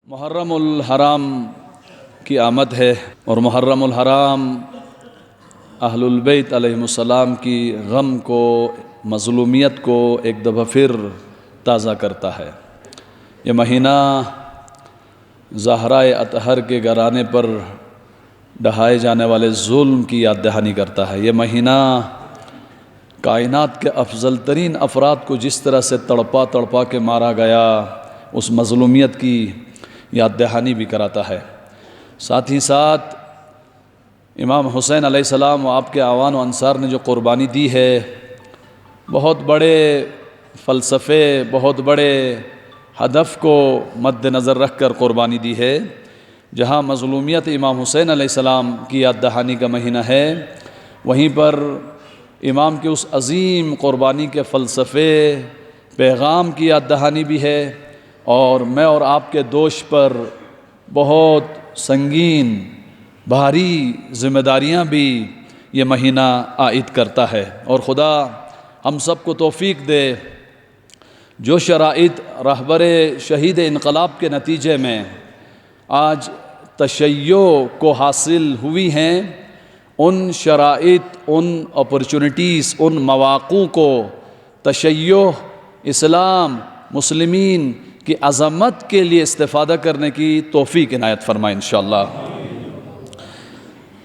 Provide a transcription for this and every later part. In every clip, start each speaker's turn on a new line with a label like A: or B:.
A: محرم الحرام کی آمد ہے اور محرم الحرام اہل البیت علیہم السلام کی غم کو، مظلومیت کو ایک دفعہ پھر تازہ کرتا ہے۔ یہ مہینہ زہرائے اطہر کے گھرانے پر ڈھائے جانے والے ظلم کی یاد دہانی کرتا ہے۔ یہ مہینہ کائنات کے افضل ترین افراد کو جس طرح سے تڑپا کے مارا گیا، اس مظلومیت کی یاد دہانی بھی کراتا ہے۔ ساتھ ہی ساتھ امام حسین علیہ السلام و آپ کے اعوان و انصار نے جو قربانی دی ہے، بہت بڑے فلسفے، بہت بڑے ہدف کو مد نظر رکھ کر قربانی دی ہے۔ جہاں مظلومیت امام حسین علیہ السلام کی یاد دہانی کا مہینہ ہے، وہیں پر امام کے اس عظیم قربانی کے فلسفے، پیغام کی یاد دہانی بھی ہے، اور میں اور آپ کے دوش پر بہت سنگین بھاری ذمہ داریاں بھی یہ مہینہ عائد کرتا ہے۔ اور خدا ہم سب کو توفیق دے، جو شرائط رہبر شہید انقلاب کے نتیجے میں آج تشیع کو حاصل ہوئی ہیں، ان شرائط، ان اپرچونٹیز، ان مواقع کو تشیع، اسلام، مسلمین کی عظمت کے لیے استفادہ کرنے کی توفیق عنایت فرمائے انشاءاللہ۔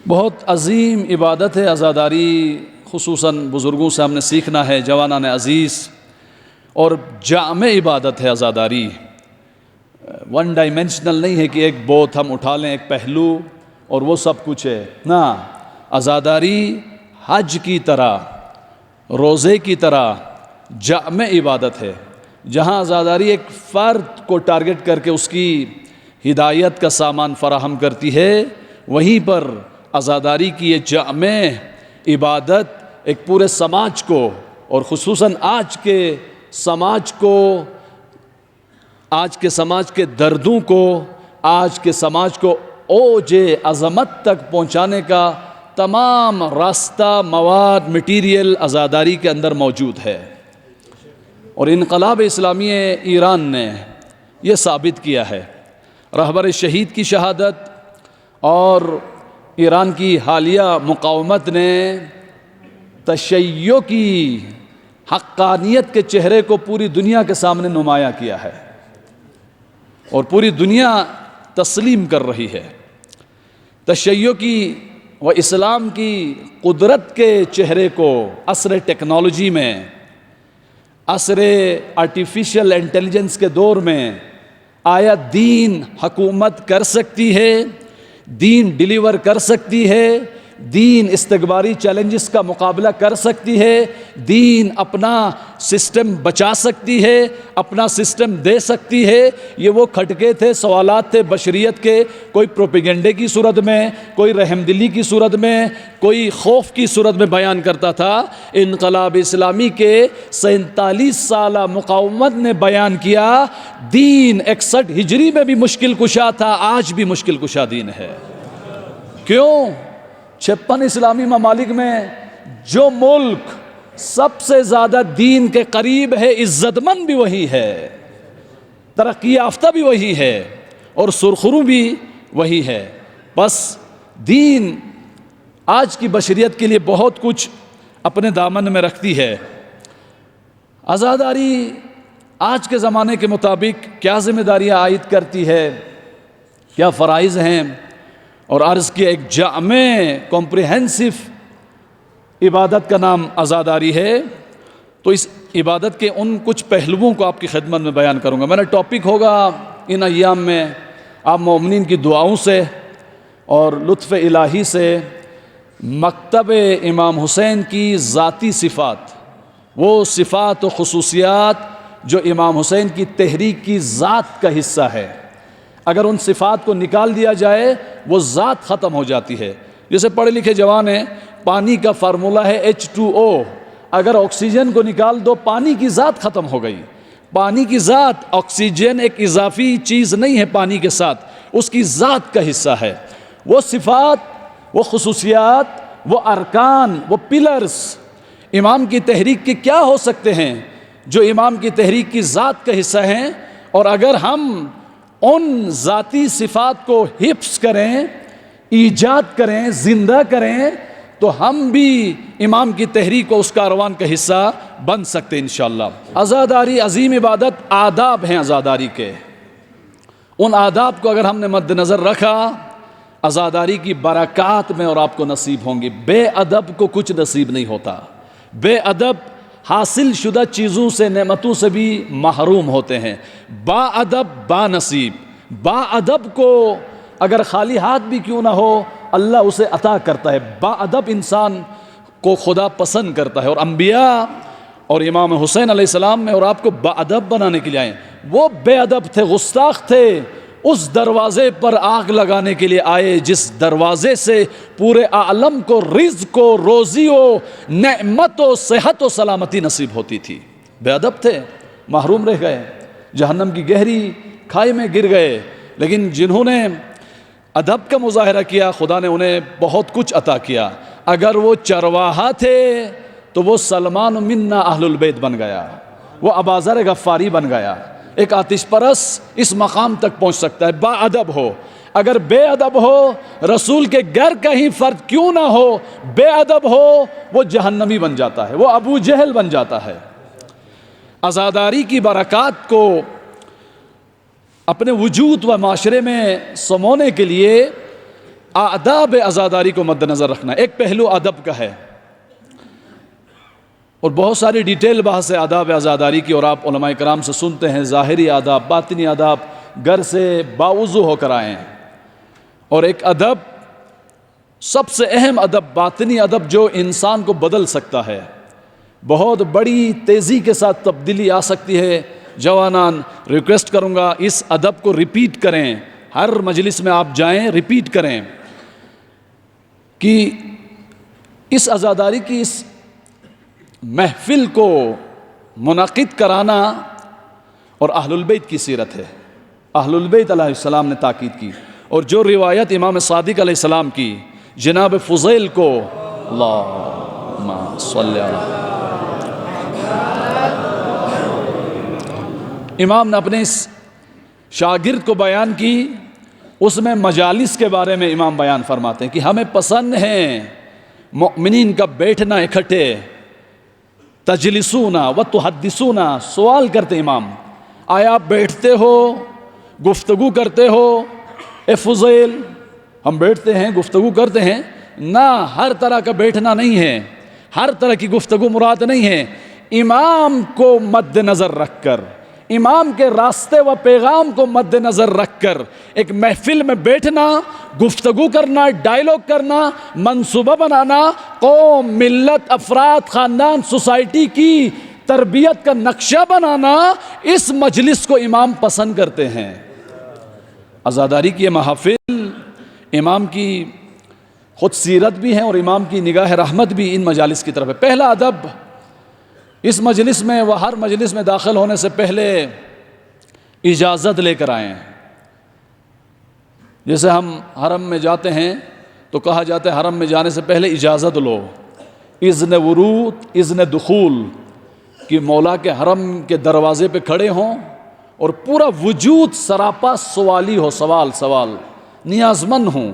A: بہت عظیم عبادت ہے عزاداری، خصوصاً بزرگوں سے ہم نے سیکھنا ہے، جوانان عزیز، اور جامع عبادت ہے عزاداری۔ ون ڈائمینشنل نہیں ہے کہ ایک بوت ہم اٹھا لیں، ایک پہلو، اور وہ سب کچھ ہے۔ نہ، عزاداری حج کی طرح، روزے کی طرح جامع عبادت ہے، جہاں عزاداری ایک فرد کو ٹارگٹ کر کے اس کی ہدایت کا سامان فراہم کرتی ہے، وہیں پر عزاداری کی یہ جامع عبادت ایک پورے سماج کو، اور خصوصاً آج کے سماج کے دردوں کو، آج کے سماج کو اوج عظمت تک پہنچانے کا تمام راستہ، مواد، مٹیریل عزاداری کے اندر موجود ہے۔ اور انقلاب اسلامی ایران نے یہ ثابت کیا ہے۔ رہبر شہید کی شہادت اور ایران کی حالیہ مقاومت نے تشیع کی حقانیت کے چہرے کو پوری دنیا کے سامنے نمایاں کیا ہے، اور پوری دنیا تسلیم کر رہی ہے۔ تشیع کی و اسلام کی قدرت کے چہرے کو عصر ٹیکنالوجی میں، عصر آرٹیفیشل انٹیلیجنس کے دور میں، آیا دین حکومت کر سکتی ہے، دین ڈیلیور کر سکتی ہے، دین استقبالی چیلنجز کا مقابلہ کر سکتی ہے، دین اپنا سسٹم بچا سکتی ہے، اپنا سسٹم دے سکتی ہے؟ یہ وہ کھٹکے تھے، سوالات تھے بشریت کے، کوئی پروپیگنڈے کی صورت میں، کوئی رحم دلی کی صورت میں، کوئی خوف کی صورت میں بیان کرتا تھا۔ انقلاب اسلامی کے 47 سالہ مقاومت نے بیان کیا، دین 61 ہجری میں بھی مشکل کشا تھا، آج بھی مشکل کشا دین ہے۔ کیوں؟ 56 اسلامی ممالک میں جو ملک سب سے زیادہ دین کے قریب ہے، عزت مند بھی وہی ہے، ترقی یافتہ بھی وہی ہے، اور سرخرو بھی وہی ہے۔ بس دین آج کی بشریت کے لیے بہت کچھ اپنے دامن میں رکھتی ہے۔ عزاداری آج کے زمانے کے مطابق کیا ذمہ داریاں عائد کرتی ہے، کیا فرائض ہیں، اور عرض کیا ایک جامع کمپریہنسو عبادت کا نام عزاداری ہے۔ تو اس عبادت کے ان کچھ پہلوؤں کو آپ کی خدمت میں بیان کروں گا۔ میرا ٹاپک ہوگا ان ایام میں آپ مومنین کی دعاؤں سے اور لطف الہی سے مکتب امام حسین کی ذاتی صفات، وہ صفات و خصوصیات جو امام حسین کی تحریک کی ذات کا حصہ ہے۔ اگر ان صفات کو نکال دیا جائے، وہ ذات ختم ہو جاتی ہے۔ جیسے پڑھے لکھے جوان ہیں، پانی کا فارمولہ ہے H2O، اگر آکسیجن کو نکال دو، پانی کی ذات ختم ہو گئی۔ پانی کی ذات، آکسیجن ایک اضافی چیز نہیں ہے، پانی کے ساتھ اس کی ذات کا حصہ ہے۔ وہ صفات، وہ خصوصیات، وہ ارکان، وہ پلرز امام کی تحریک کے کیا ہو سکتے ہیں جو امام کی تحریک کی ذات کا حصہ ہیں؟ اور اگر ہم ان ذاتی صفات کو حفظ کریں، ایجاد کریں، زندہ کریں، تو ہم بھی امام کی تحریک و اس کاروان کا حصہ بن سکتے انشاءاللہ۔ عزاداری عظیم عبادت، آداب ہیں عزاداری کے، ان آداب کو اگر ہم نے مد نظر رکھا، عزاداری کی برکات میں اور آپ کو نصیب ہوں گی۔ بے ادب کو کچھ نصیب نہیں ہوتا، بے ادب حاصل شدہ چیزوں سے، نعمتوں سے بھی محروم ہوتے ہیں۔ با ادب با نصیب، با ادب کو اگر خالی ہاتھ بھی کیوں نہ ہو اللہ اسے عطا کرتا ہے۔ با ادب انسان کو خدا پسند کرتا ہے، اور انبیاء اور امام حسین علیہ السلام میں اور آپ کو با ادب بنانے کے لیے آئے۔ وہ بے ادب تھے، گستاخ تھے، اس دروازے پر آگ لگانے کے لیے آئے جس دروازے سے پورے عالم کو رزق و روزی و نعمت و صحت و سلامتی نصیب ہوتی تھی۔ بے ادب تھے، محروم رہ گئے، جہنم کی گہری کھائی میں گر گئے۔ لیکن جنہوں نے ادب کا مظاہرہ کیا، خدا نے انہیں بہت کچھ عطا کیا۔ اگر وہ چرواہا تھے تو وہ سلمان منا اہل البیت بن گیا، وہ اباذر غفاری بن گیا۔ ایک آتش پرست اس مقام تک پہنچ سکتا ہے، با ادب ہو۔ اگر بے ادب ہو، رسول کے گھر کا ہی فرد کیوں نہ ہو، بے ادب ہو، وہ جہنمی بن جاتا ہے، وہ ابو جہل بن جاتا ہے۔ عزاداری کی برکات کو اپنے وجود و معاشرے میں سمونے کے لیے آداب عزاداری کو مد نظر رکھنا۔ ایک پہلو ادب کا ہے، اور بہت ساری ڈیٹیل بحث ہے آداب عزاداری کی، اور آپ علماء کرام سے سنتے ہیں ظاہری آداب، باطنی آداب، گھر سے باوضو ہو کر آئیں۔ اور ایک ادب، سب سے اہم ادب، باطنی ادب جو انسان کو بدل سکتا ہے، بہت بڑی تیزی کے ساتھ تبدیلی آ سکتی ہے۔ جوانان ریکویسٹ کروں گا اس ادب کو ریپیٹ کریں، ہر مجلس میں آپ جائیں ریپیٹ کریں کہ اس عزاداری کی اس محفل کو منعقد کرانا اور اہل البیت کی سیرت ہے۔ اہل البیت علیہ السلام نے تاکید کی، اور جو روایت امام صادق علیہ السلام کی، جناب فضیل کو، اللہم صلی علی، امام نے اپنے اس شاگرد کو بیان کی، اس میں مجالس کے بارے میں امام بیان فرماتے ہیں کہ ہمیں پسند ہے مؤمنین کا بیٹھنا اکٹھے، تجلسونا و تحدثونا، سوال کرتے امام، آیا آپ بیٹھتے ہو، گفتگو کرتے ہو؟ اے فضیل، ہم بیٹھتے ہیں، گفتگو کرتے ہیں۔ نہ، ہر طرح کا بیٹھنا نہیں ہے، ہر طرح کی گفتگو مراد نہیں ہے۔ امام کو مد نظر رکھ کر، امام کے راستے و پیغام کو مد نظر رکھ کر ایک محفل میں بیٹھنا، گفتگو کرنا، ڈائیلاگ کرنا، منصوبہ بنانا، قوم، ملت، افراد، خاندان، سوسائٹی کی تربیت کا نقشہ بنانا، اس مجلس کو امام پسند کرتے ہیں۔ عزاداری کی یہ محافل امام کی خود سیرت بھی ہیں اور امام کی نگاہ رحمت بھی ان مجالس کی طرف ہے۔ پہلا ادب اس مجلس میں و ہر مجلس میں داخل ہونے سے پہلے اجازت لے کر آئیں۔ جیسے ہم حرم میں جاتے ہیں تو کہا جاتا ہے حرم میں جانے سے پہلے اجازت لو، اذن ورود، اذن دخول، کہ مولا کے حرم کے دروازے پہ کھڑے ہوں اور پورا وجود سراپا سوالی ہو، سوال، نیازمند ہوں،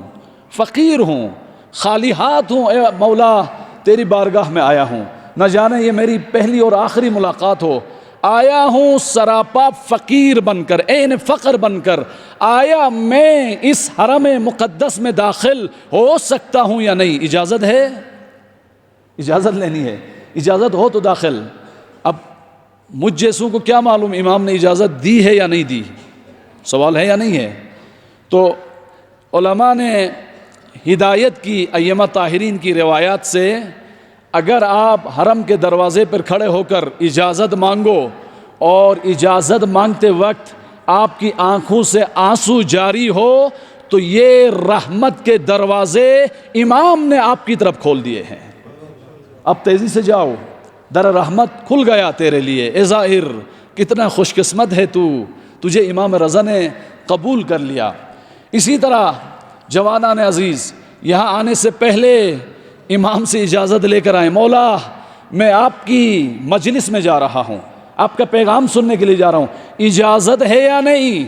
A: فقیر ہوں، خالی ہاتھ ہوں، اے مولا تیری بارگاہ میں آیا ہوں، نہ جانے یہ میری پہلی اور آخری ملاقات ہو، آیا ہوں سراپا فقیر بن کر، عین فقر بن کر، آیا میں اس حرم مقدس میں داخل ہو سکتا ہوں یا نہیں؟ اجازت ہے، اجازت لینی ہے، اجازت ہو تو داخل۔ اب مجھ جیسوں کو کیا معلوم امام نے اجازت دی ہے یا نہیں دی، سوال ہے یا نہیں ہے؟ تو علماء نے ہدایت کی، ائمہ طاہرین کی روایات سے، اگر آپ حرم کے دروازے پر کھڑے ہو کر اجازت مانگو اور اجازت مانگتے وقت آپ کی آنکھوں سے آنسو جاری ہو تو یہ رحمت کے دروازے امام نے آپ کی طرف کھول دیے ہیں۔ اب تیزی سے جاؤ، در رحمت کھل گیا تیرے لیے، اے ظاہر کتنا خوش قسمت ہے تو، تجھے امام رضا نے قبول کر لیا۔ اسی طرح جوانان عزیز، یہاں آنے سے پہلے امام سے اجازت لے کر آئیں، مولا میں آپ کی مجلس میں جا رہا ہوں، آپ کا پیغام سننے کے لیے جا رہا ہوں، اجازت ہے یا نہیں؟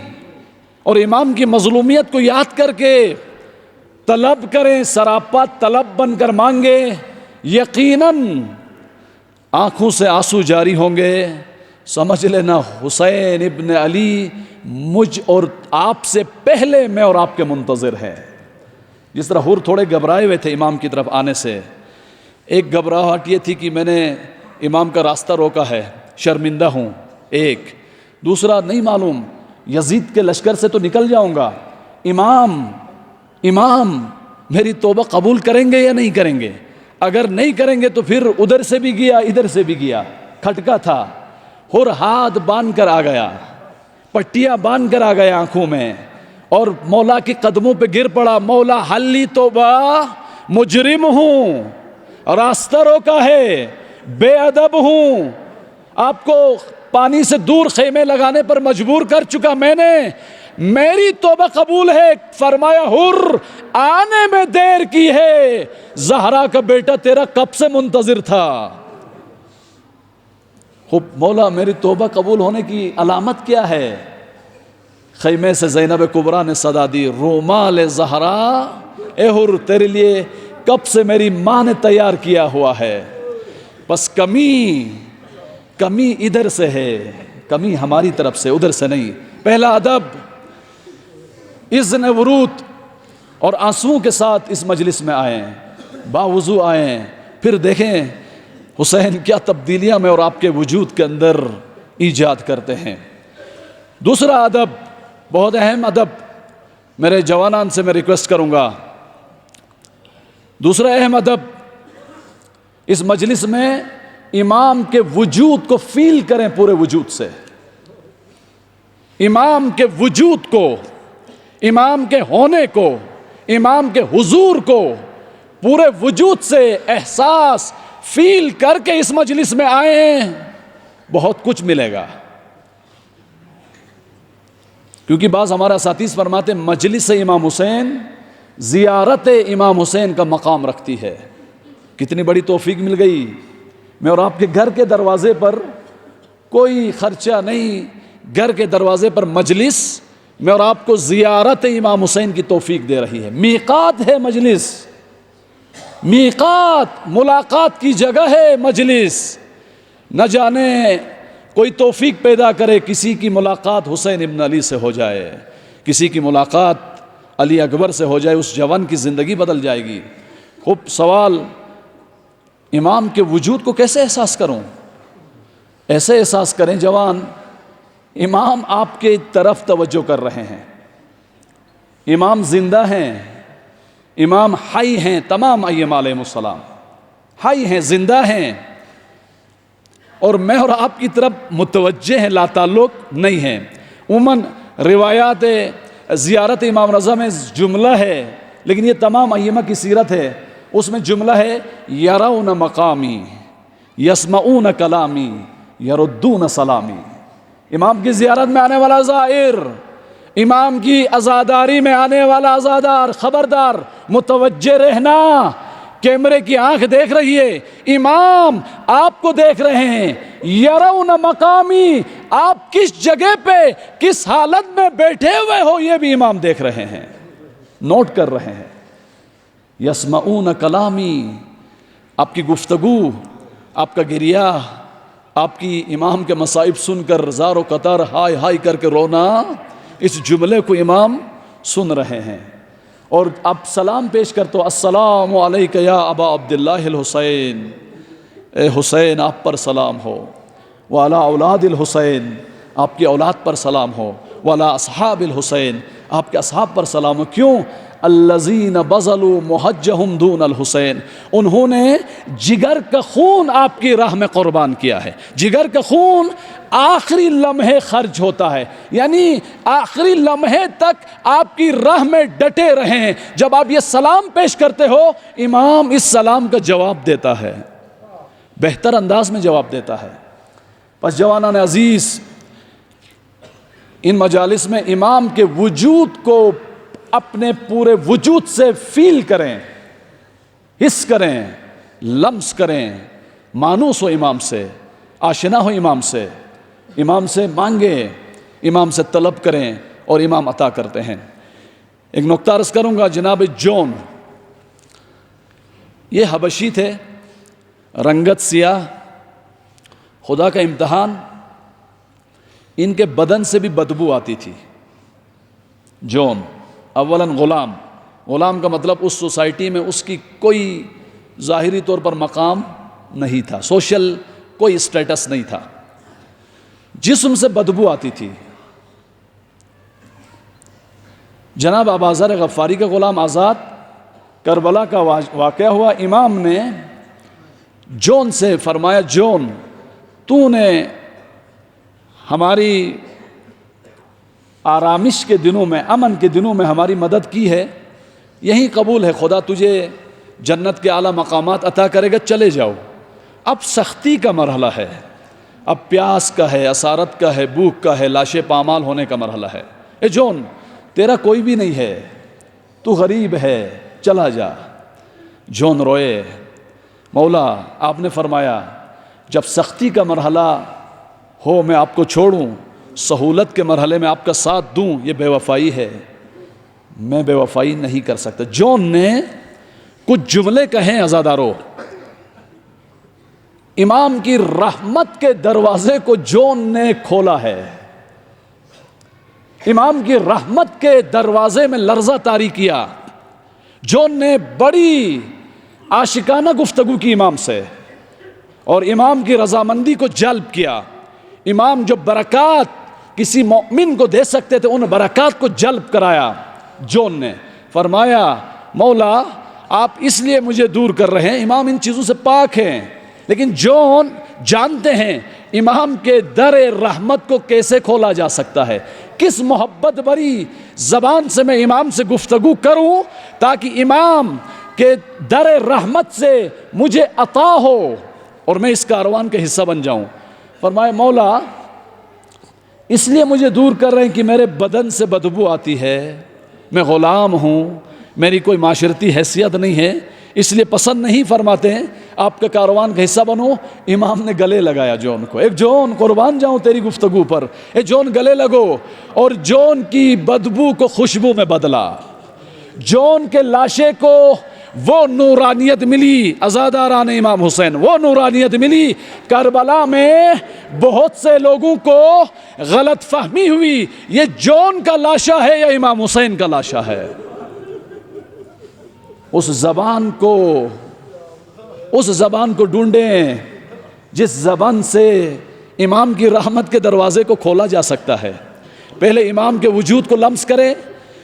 A: اور امام کی مظلومیت کو یاد کر کے طلب کریں، سراپا طلب بن کر مانگے، یقیناً آنکھوں سے آنسو جاری ہوں گے۔ سمجھ لینا حسین ابن علی مجھ اور آپ سے پہلے میں اور آپ کے منتظر ہے۔ جس طرح حر تھوڑے گھبرائے ہوئے تھے امام کی طرف آنے سے، ایک گھبراہٹ یہ تھی کہ میں نے امام کا راستہ روکا ہے، شرمندہ ہوں، ایک دوسرا نہیں معلوم یزید کے لشکر سے تو نکل جاؤں گا، امام میری توبہ قبول کریں گے یا نہیں کریں گے؟ اگر نہیں کریں گے تو پھر ادھر سے بھی گیا ادھر سے بھی گیا، کھٹکا تھا۔ اور ہاتھ باندھ کر آ گیا، پٹیاں باندھ کر آ گیا آنکھوں میں، اور مولا کے قدموں پہ گر پڑا، مولا حلی توبہ، مجرم ہوں، راستہ روکا ہے، بے ادب ہوں، آپ کو پانی سے دور خیمے لگانے پر مجبور کر چکا میں نے، میری توبہ قبول ہے۔ فرمایا حر آنے میں دیر کی ہے، زہرا کا بیٹا تیرا کب سے منتظر تھا۔ خوب مولا میری توبہ قبول ہونے کی علامت کیا ہے؟ خیمے سے زینب کبریٰ نے صدا دی، رومال زہرا، اے حر تیرے لیے کب سے میری ماں نے تیار کیا ہوا ہے، بس کمی ادھر سے ہے، کمی ہماری طرف سے، ادھر سے نہیں۔ پہلا ادب، اذن ورود اور آنسوؤں کے ساتھ اس مجلس میں آئیں، باوضو آئیں، پھر دیکھیں حسین کیا تبدیلیاں میں اور آپ کے وجود کے اندر ایجاد کرتے ہیں۔ دوسرا ادب، بہت اہم ادب، میرے جوانان سے میں ریکویسٹ کروں گا، دوسرا اہم ادب، اس مجلس میں امام کے وجود کو فیل کریں پورے وجود سے، امام کے وجود کو، امام کے ہونے کو، امام کے حضور کو پورے وجود سے احساس فیل کر کے اس مجلس میں آئیں، بہت کچھ ملے گا۔ کیونکہ بعض ہمارا ساتھی فرماتے مجلس امام حسین زیارت امام حسین کا مقام رکھتی ہے۔ کتنی بڑی توفیق مل گئی، میں اور آپ کے گھر کے دروازے پر کوئی خرچہ نہیں، گھر کے دروازے پر مجلس میں اور آپ کو زیارت امام حسین کی توفیق دے رہی ہے۔ میقات ہے مجلس، میقات ملاقات کی جگہ ہے مجلس، نہ جانے کوئی توفیق پیدا کرے کسی کی ملاقات حسین ابن علی سے ہو جائے، کسی کی ملاقات علی اکبر سے ہو جائے، اس جوان کی زندگی بدل جائے گی۔ خوب سوال، امام کے وجود کو کیسے احساس کروں؟ ایسے احساس کریں جوان، امام آپ کے طرف توجہ کر رہے ہیں، امام زندہ ہیں، امام حی ہیں، تمام ائمہ علیہم السلام حی ہیں، زندہ ہیں، اور میں اور آپ کی طرف متوجہ ہیں، لا تعلق نہیں ہیں۔ عموماً روایات زیارت امام رضا میں جملہ ہے، لیکن یہ تمام ائمہ کی سیرت ہے، اس میں جملہ ہے یرون مقامی یسمعون کلامی یردون سلامی۔ امام کی زیارت میں آنے والا زائر، امام کی عزاداری میں آنے والا عزادار، خبردار متوجہ رہنا، کیمرے کی آنکھ دیکھ رہی ہے، امام آپ کو دیکھ رہے ہیں، یرون مقامی، آپ کس جگہ پہ کس حالت میں بیٹھے ہوئے ہو یہ بھی امام دیکھ رہے ہیں، نوٹ کر رہے ہیں۔ یسمعون کلامی، آپ کی گفتگو، آپ کا گریہ، آپ کی امام کے مصائب سن کر زار و قطار ہائے ہائے کر کے رونا، اس جملے کو امام سن رہے ہیں۔ اور اب سلام پیش کرتے ہو، السلام علیک یا ابا عبداللہ الحسین، اے حسین آپ پر سلام ہو، وعلی اولاد الحسین آپ کی اولاد پر سلام ہو، وعلی اصحاب الحسین آپ کے اصحاب پر سلام ہو۔ کیوں؟ الذین بذلوا محجہم دون الحسین، انہوں نے جگر کا خون آپ کی راہ میں قربان کیا ہے۔ جگر کا خون آخری لمحے خرچ ہوتا ہے، یعنی آخری لمحے تک آپ کی راہ میں ڈٹے رہیں۔ جب آپ یہ سلام پیش کرتے ہو، امام اس سلام کا جواب دیتا ہے، بہتر انداز میں جواب دیتا ہے۔ پس جوانان عزیز، ان مجالس میں امام کے وجود کو اپنے پورے وجود سے فیل کریں، حس کریں، لمس کریں، مانوس ہو امام سے، آشنا ہو امام سے مانگیں، امام سے طلب کریں، اور امام عطا کرتے ہیں۔ ایک نقطہ عرض کروں گا، جناب جون یہ حبشی تھے، رنگت سیاہ، خدا کا امتحان، ان کے بدن سے بھی بدبو آتی تھی۔ جون اولاً غلام کا مطلب اس سوسائٹی میں اس کی کوئی ظاہری طور پر مقام نہیں تھا، سوشل کوئی اسٹیٹس نہیں تھا، جسم سے بدبو آتی تھی۔ جناب ابوذر غفاری کا غلام آزاد، کربلا کا واقعہ ہوا، امام نے جون سے فرمایا، جون تو نے ہماری آرامش کے دنوں میں، امن کے دنوں میں ہماری مدد کی ہے، یہی قبول ہے، خدا تجھے جنت کے اعلیٰ مقامات عطا کرے گا، چلے جاؤ۔ اب سختی کا مرحلہ ہے، اب پیاس کا ہے، اسارت کا ہے، بھوک کا ہے، لاشیں پامال ہونے کا مرحلہ ہے۔ اے جون تیرا کوئی بھی نہیں ہے، تو غریب ہے، چلا جا۔ جون روئے، مولا آپ نے فرمایا جب سختی کا مرحلہ ہو میں آپ کو چھوڑوں، سہولت کے مرحلے میں آپ کا ساتھ دوں، یہ بے وفائی ہے، میں بے وفائی نہیں کر سکتا۔ جون نے کچھ جملے کہیں عزادارو، امام کی رحمت کے دروازے کو جون نے کھولا ہے، امام کی رحمت کے دروازے میں لرزہ طاری کیا۔ جون نے بڑی عاشقانہ گفتگو کی امام سے اور امام کی رضامندی کو جلب کیا۔ امام جو برکات کسی مومن کو دے سکتے تھے، ان برکات کو جلب کرایا۔ جون نے فرمایا، مولا آپ اس لیے مجھے دور کر رہے ہیں، امام ان چیزوں سے پاک ہیں، لیکن جون جانتے ہیں امام کے در رحمت کو کیسے کھولا جا سکتا ہے، کس محبت بری زبان سے میں امام سے گفتگو کروں تاکہ امام کے در رحمت سے مجھے عطا ہو اور میں اس کاروان کے حصہ بن جاؤں۔ فرمایا، مولا اس لیے مجھے دور کر رہے ہیں کہ میرے بدن سے بدبو آتی ہے، میں غلام ہوں، میری کوئی معاشرتی حیثیت نہیں ہے، اس لیے پسند نہیں فرماتے ہیں آپ کے کاروان کا حصہ بنو۔ امام نے گلے لگایا جون کو، ایک جون قربان جاؤں تیری گفتگو پر، اے جون گلے لگو، اور جون کی بدبو کو خوشبو میں بدلا، جون کے لاشے کو وہ نورانیت ملی، عزاداران امام حسین، وہ نورانیت ملی۔ کربلا میں بہت سے لوگوں کو غلط فہمی ہوئی، یہ جون کا لاشا ہے یا امام حسین کا لاشا ہے۔ اس زبان کو ڈھونڈیں جس زبان سے امام کی رحمت کے دروازے کو کھولا جا سکتا ہے۔ پہلے امام کے وجود کو لمس کرے،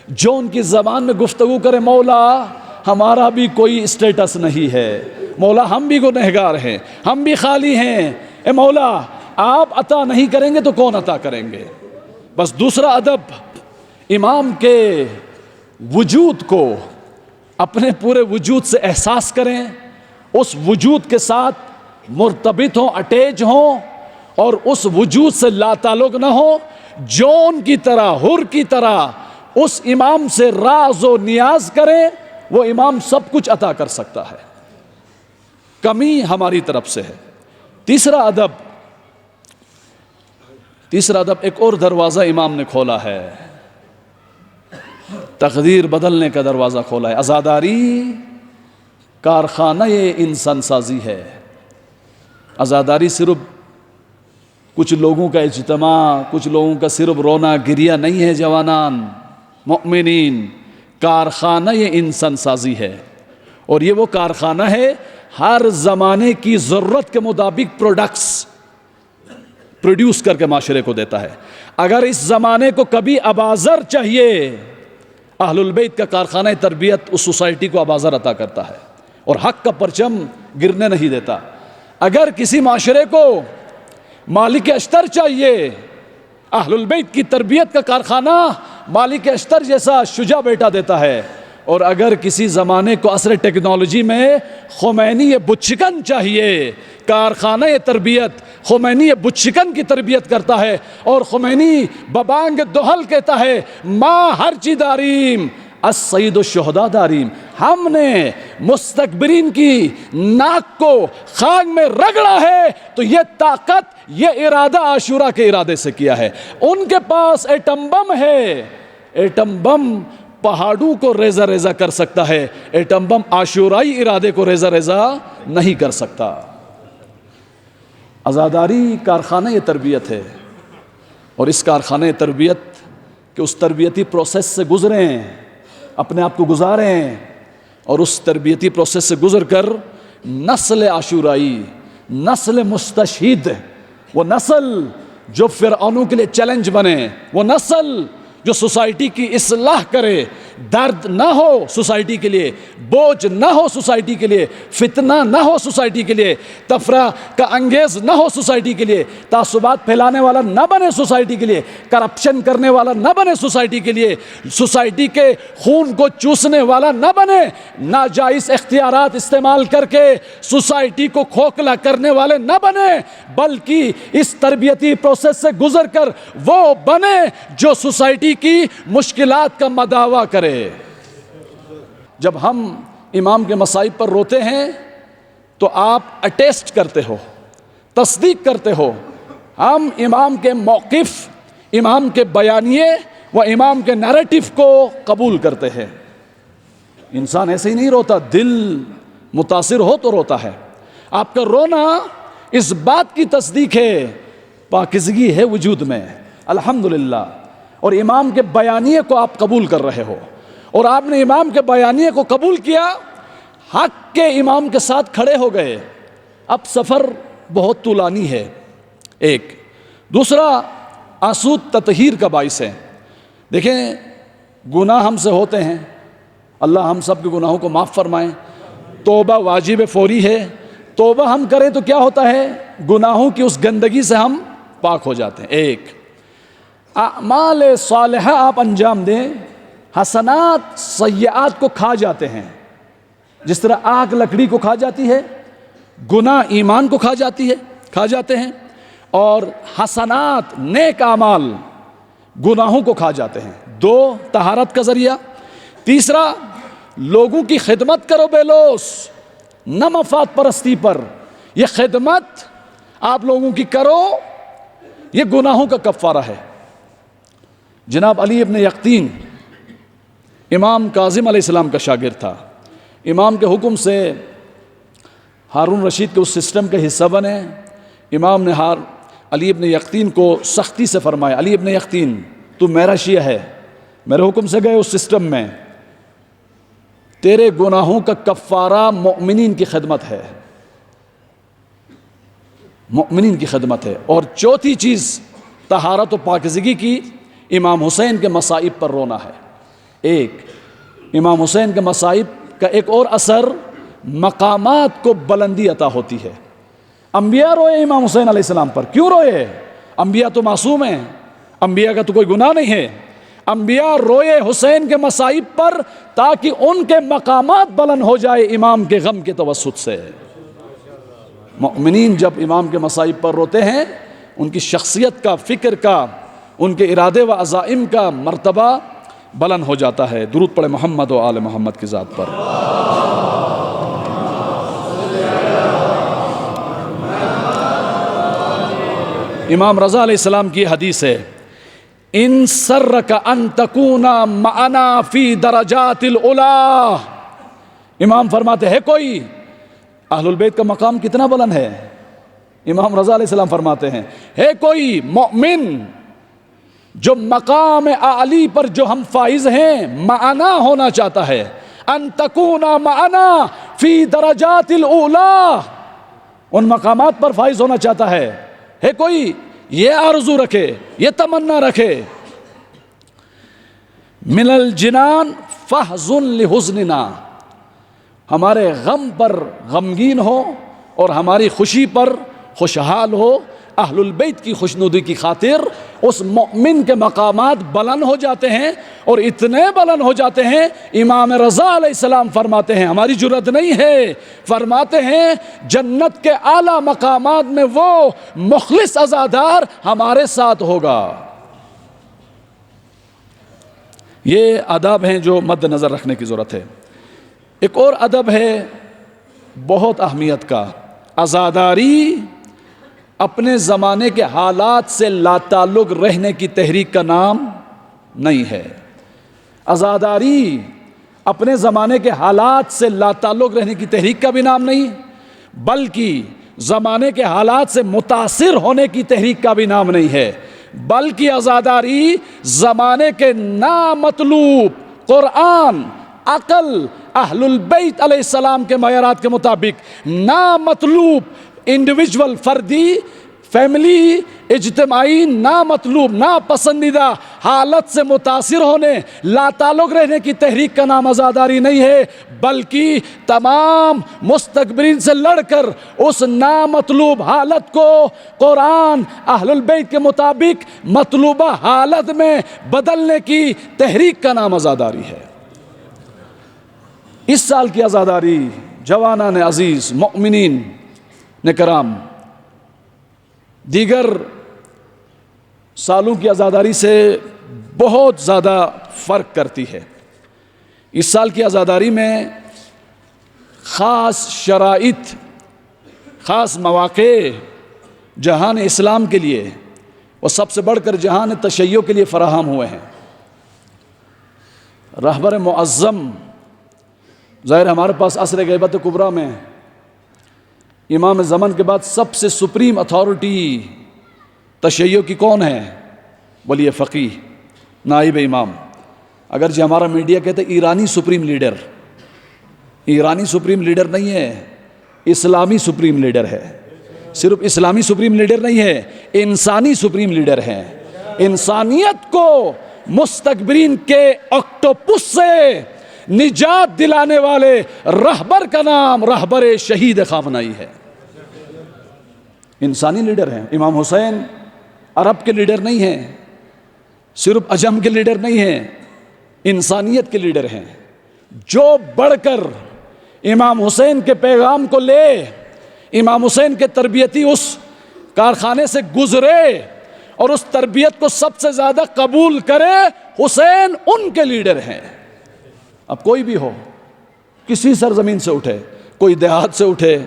A: جون کی زبان میں گفتگو کرے، مولا ہمارا بھی کوئی اسٹیٹس نہیں ہے، مولا ہم بھی گنہگار ہیں، ہم بھی خالی ہیں، اے مولا آپ عطا نہیں کریں گے تو کون عطا کریں گے۔ بس دوسرا ادب، امام کے وجود کو اپنے پورے وجود سے احساس کریں، اس وجود کے ساتھ مرتبط ہوں، اٹیچ ہوں، اور اس وجود سے لا تعلق نہ ہو۔ جون کی طرح، حر کی طرح اس امام سے راز و نیاز کریں، وہ امام سب کچھ عطا کر سکتا ہے، کمی ہماری طرف سے ہے۔ تیسرا ادب ایک اور دروازہ امام نے کھولا ہے، تقدیر بدلنے کا دروازہ کھولا ہے۔ عزاداری کارخانہ انسان سازی ہے، عزاداری صرف کچھ لوگوں کا اجتماع، کچھ لوگوں کا صرف رونا گریا نہیں ہے۔ جوانان مؤمنین، کارخانہ انسان سازی ہے، اور یہ وہ کارخانہ ہے ہر زمانے کی ضرورت کے مطابق پروڈکٹس پروڈیوس کر کے معاشرے کو دیتا ہے۔ اگر اس زمانے کو کبھی ابازر چاہیے، اہل البیت کا کارخانہ تربیت اس سوسائٹی کو ابازر عطا کرتا ہے اور حق کا پرچم گرنے نہیں دیتا۔ اگر کسی معاشرے کو مالک اشتر چاہیے، اہل البیت کی تربیت کا کارخانہ مالک اشتر جیسا شجاع بیٹا دیتا ہے۔ اور اگر کسی زمانے کو عصر ٹیکنالوجی میں خمینی بچکن چاہیے، کارخانہ تربیت خمینی بچکن کی تربیت کرتا ہے، اور خمینی ببانگ دوحل کہتا ہے، ما ہرچی داریم السید الشہداء داریم، ہم نے مستکبرین کی ناک کو خاک میں رگڑا ہے تو یہ طاقت، یہ ارادہ عاشورہ کے ارادے سے کیا ہے۔ ان کے پاس ایٹم بم ہے، ایٹم بم پہاڑوں کو ریزہ ریزہ کر سکتا ہے، ایٹم بم عاشورائی ارادے کو ریزہ ریزہ نہیں کر سکتا۔ عزاداری کارخانہ یہ تربیت ہے، اور اس کارخانہ تربیت کہ اس تربیتی پروسیس سے گزریں، اپنے آپ کو گزاریں، اور اس تربیتی پروسیس سے گزر کر نسل عاشورائی، نسل مستشہد، وہ نسل جو فرعونوں کے لیے چیلنج بنے، وہ نسل جو سوسائٹی کی اصلاح کرے، درد نہ ہو سوسائٹی کے لیے، بوجھ نہ ہو سوسائٹی کے لیے، فتنہ نہ ہو سوسائٹی کے لیے، تفرقہ کا انگیز نہ ہو سوسائٹی کے لیے، تعصبات پھیلانے والا نہ بنے سوسائٹی کے لیے، کرپشن کرنے والا نہ بنے سوسائٹی کے لیے، سوسائٹی کے خون کو چوسنے والا نہ بنے، ناجائز اختیارات استعمال کر کے سوسائٹی کو کھوکھلا کرنے والے نہ بنے، بلکہ اس تربیتی پروسیس سے گزر کر وہ بنے جو سوسائٹی کی مشکلات کا مداوا کرے۔ جب ہم امام کے مصائب پر روتے ہیں تو آپ اٹیسٹ کرتے ہو، تصدیق کرتے ہو، ہم امام کے موقف، امام کے بیانیے و امام کے نیریٹو کو قبول کرتے ہیں۔ انسان ایسے ہی نہیں روتا، دل متاثر ہو تو روتا ہے۔ آپ کا رونا اس بات کی تصدیق ہے، پاکیزگی ہے وجود میں، الحمدللہ، اور امام کے بیانیے کو آپ قبول کر رہے ہو، اور آپ نے امام کے بیانیے کو قبول کیا، حق کے امام کے ساتھ کھڑے ہو گئے۔ اب سفر بہت طولانی ہے، ایک دوسرا آسود تطہیر کا باعث ہے۔ دیکھیں، گناہ ہم سے ہوتے ہیں، اللہ ہم سب کے گناہوں کو معاف فرمائیں۔ توبہ واجب فوری ہے، توبہ ہم کریں تو کیا ہوتا ہے؟ گناہوں کی اس گندگی سے ہم پاک ہو جاتے ہیں۔ ایک اعمال صالحہ آپ انجام دیں، حسنات سیئات کو کھا جاتے ہیں، جس طرح آگ لکڑی کو کھا جاتی ہے، گناہ ایمان کو کھا جاتے ہیں، اور حسنات نیک اعمال گناہوں کو کھا جاتے ہیں۔ دو، طہارت کا ذریعہ۔ تیسرا، لوگوں کی خدمت کرو بے لوث، نہ مفاد پرستی پر، یہ خدمت آپ لوگوں کی کرو، یہ گناہوں کا کفارہ ہے۔ جناب علی ابن یقطین امام کاظم علیہ السلام کا شاگرد تھا، امام کے حکم سے ہارون رشید کے اس سسٹم کا حصہ بنے۔ امام نے علی ابن یقطین کو سختی سے فرمایا، علی ابن یقطین تو میرا شیعہ ہے، میرے حکم سے گئے اس سسٹم میں، تیرے گناہوں کا کفارہ مؤمنین کی خدمت ہے، مؤمنین کی خدمت ہے۔ اور چوتھی چیز طہارت و پاکیزگی کی، امام حسین کے مصائب پر رونا ہے۔ ایک، امام حسین کے مصائب کا ایک اور اثر، مقامات کو بلندی عطا ہوتی ہے۔ انبیاء روئے امام حسین علیہ السلام پر، کیوں روئے؟ انبیاء تو معصوم ہیں، انبیاء کا تو کوئی گناہ نہیں ہے۔ انبیاء روئے حسین کے مصائب پر تاکہ ان کے مقامات بلند ہو جائے امام کے غم کے توسط سے۔ مؤمنین جب امام کے مصائب پر روتے ہیں، ان کی شخصیت کا، فکر کا، ان کے ارادے و عزائم کا مرتبہ بلند ہو جاتا ہے۔ درود پڑھے محمد و آل محمد کی ذات پر۔ امام رضا علیہ السلام کی حدیث ہے، ان سرک ان تکون معنا فی درجات العلا۔ امام فرماتے ہیں، کوئی اہل البیت کا مقام کتنا بلند ہے؟ امام رضا علیہ السلام فرماتے ہیں، ہے کوئی مومن جو مقام اعلی پر جو ہم فائز ہیں معنا ہونا چاہتا ہے، ان تکون معنا فی درجات الاولا، ان مقامات پر فائز ہونا چاہتا ہے کوئی یہ آرزو رکھے، یہ تمنا رکھے، من الجنان فحزن لحزننا، ہمارے غم پر غمگین ہو اور ہماری خوشی پر خوشحال ہو۔ اہل البیت کی خوشنودی کی خاطر اس مومن کے مقامات بلند ہو جاتے ہیں، اور اتنے بلند ہو جاتے ہیں، امام رضا علیہ السلام فرماتے ہیں، ہماری جرأت نہیں ہے، فرماتے ہیں جنت کے اعلیٰ مقامات میں وہ مخلص عزادار ہمارے ساتھ ہوگا۔ یہ آداب ہیں جو مد نظر رکھنے کی ضرورت ہے۔ ایک اور ادب ہے بہت اہمیت کا، عزاداری اپنے زمانے کے حالات سے لاتعلق رہنے کی تحریک کا نام نہیں ہے۔ عزاداری اپنے زمانے کے حالات سے لاتعلق رہنے کی تحریک کا بھی نام نہیں، بلکہ زمانے کے حالات سے متاثر ہونے کی تحریک کا بھی نام نہیں ہے، بلکہ عزاداری زمانے کے نامطلوب قرآن، عقل، اہل البیت علیہ السلام کے معیارات کے مطابق نامطلوب انڈیویجول، فردی، فیملی، اجتماعی، نامطلوب، ناپسندیدہ حالت سے متاثر ہونے، لاتعلق رہنے کی تحریک کا نام عزاداری نہیں ہے، بلکہ تمام مستکبرین سے لڑ کر اس نامطلوب حالت کو قرآن، اہل البیت کے مطابق مطلوبہ حالت میں بدلنے کی تحریک کا نام عزاداری ہے۔ اس سال کی عزاداری جوانان عزیز، مؤمنین نے کرام، دیگر سالوں کی عزاداری سے بہت زیادہ فرق کرتی ہے۔ اس سال کی عزاداری میں خاص شرائط، خاص مواقع جہان اسلام کے لیے اور سب سے بڑھ کر جہان تشیع کے لیے فراہم ہوئے ہیں۔ رہبر معظم، ظاہر ہمارے پاس عصر غیبت کبریٰ میں امام زمن کے بعد سب سے سپریم اتھارٹی تشیع کی کون ہے؟ ولی فقیہ، نائب امام۔ اگرچہ ہمارا میڈیا کہتے ہیں ایرانی سپریم لیڈر، ایرانی سپریم لیڈر نہیں ہے، اسلامی سپریم لیڈر ہے۔ صرف اسلامی سپریم لیڈر نہیں ہے، انسانی سپریم لیڈر ہے۔ انسانیت کو مستکبرین کے اکٹوپس سے نجات دلانے والے رہبر کا نام رہبر شہید خامنائی ہے۔ انسانی لیڈر ہیں۔ امام حسین عرب کے لیڈر نہیں ہیں، صرف عجم کے لیڈر نہیں ہیں، انسانیت کے لیڈر ہیں۔ جو بڑھ کر امام حسین کے پیغام کو لے، امام حسین کے تربیتی اس کارخانے سے گزرے اور اس تربیت کو سب سے زیادہ قبول کرے، حسین ان کے لیڈر ہیں۔ اب کوئی بھی ہو، کسی سرزمین سے اٹھے، کوئی دیہات سے اٹھے،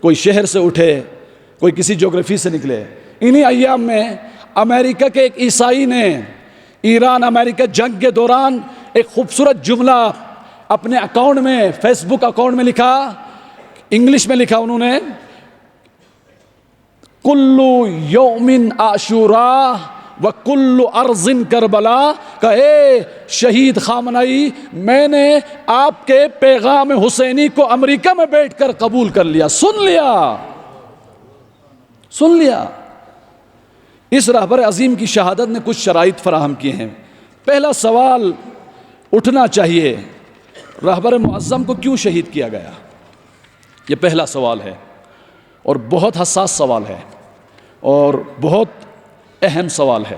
A: کوئی شہر سے اٹھے، کوئی کسی جغرافی سے نکلے۔ انہی ایام میں امریکہ کے ایک عیسائی نے ایران امریکہ جنگ کے دوران ایک خوبصورت جملہ اپنے اکاؤنٹ میں، فیس بک اکاؤنٹ میں لکھا، انگلش میں لکھا انہوں نے، کلو یومن عاشوراء وکل ارض کربلا، کہ اے شہید خامنائی، میں نے آپ کے پیغام حسینی کو امریکہ میں بیٹھ کر قبول کر لیا، سن لیا۔ اس رہبر عظیم کی شہادت نے کچھ شرائط فراہم کیے ہیں۔ پہلا سوال اٹھنا چاہیے، رہبر معظم کو کیوں شہید کیا گیا؟ یہ پہلا سوال ہے اور بہت حساس سوال ہے اور بہت اہم سوال ہے۔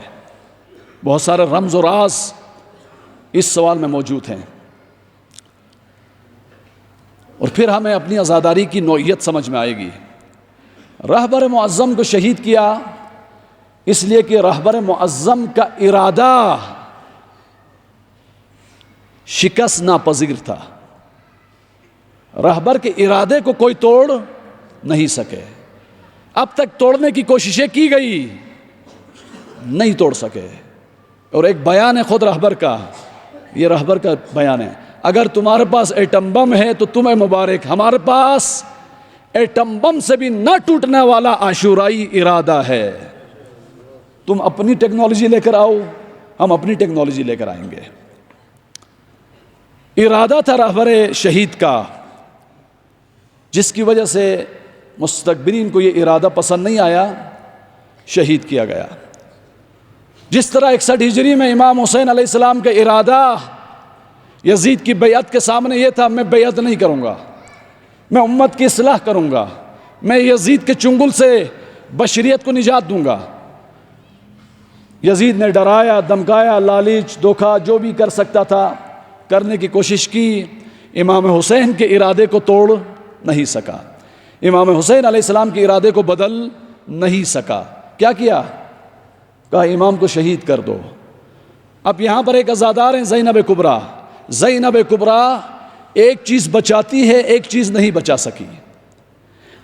A: بہت سارے رمز و راز اس سوال میں موجود ہیں، اور پھر ہمیں اپنی عزاداری کی نوعیت سمجھ میں آئے گی۔ رہبر معظم کو شہید کیا اس لیے کہ رہبر معظم کا ارادہ شکست ناپذیر تھا۔ رہبر کے ارادے کو کوئی توڑ نہیں سکے۔ اب تک توڑنے کی کوششیں کی گئی، نہیں توڑ سکے۔ اور ایک بیان ہے خود رہبر کا، یہ رہبر کا بیان ہے، اگر تمہارے پاس ایٹم بم ہے تو تمہیں مبارک، ہمارے پاس ایٹم بم سے بھی نہ ٹوٹنے والا عاشورائی ارادہ ہے۔ تم اپنی ٹیکنالوجی لے کر آؤ، ہم اپنی ٹیکنالوجی لے کر آئیں گے۔ ارادہ تھا رہبر شہید کا، جس کی وجہ سے مستکبرین کو یہ ارادہ پسند نہیں آیا، شہید کیا گیا۔ جس طرح 61 ہجری میں امام حسین علیہ السلام کا ارادہ یزید کی بیعت کے سامنے یہ تھا، میں بیعت نہیں کروں گا، میں امت کی اصلاح کروں گا، میں یزید کے چنگل سے بشریت کو نجات دوں گا۔ یزید نے ڈرایا، دھمکایا، لالچ، دھوکہ، جو بھی کر سکتا تھا کرنے کی کوشش کی، امام حسین کے ارادے کو توڑ نہیں سکا، امام حسین علیہ السلام کے ارادے کو بدل نہیں سکا۔ کیا کیا؟ کہا امام کو شہید کر دو۔ اب یہاں پر ایک عزادار ہیں زینب کبریٰ۔ زینب کبریٰ ایک چیز بچاتی ہے، ایک چیز نہیں بچا سکی.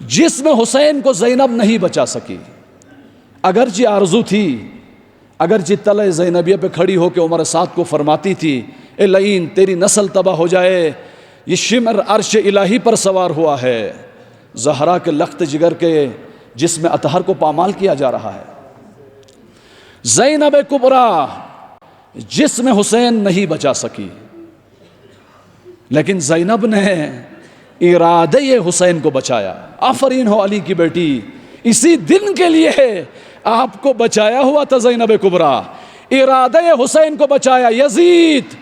A: جسم حسین کو زینب نہیں بچا سکی. اگرچہ آرزو تھی، اگرچہ تلے زینبیہ پہ کھڑی ہو کے عمر سعد کو فرماتی تھی اے لعین تیری نسل تباہ ہو جائے، یہ شمر عرش الہی پر سوار ہوا ہے. زہرا کے لخت جگر کے جسم اطہر کو پامال کیا جا رہا ہے. زینب کبریٰ جسم حسین نہیں بچا سکی، لیکن زینب نے ارادہ حسین کو بچایا. آفرین ہو علی کی بیٹی، اسی دن کے لیے آپ کو بچایا ہوا تھا زینب کبریٰ. ارادہ حسین کو بچایا. یزید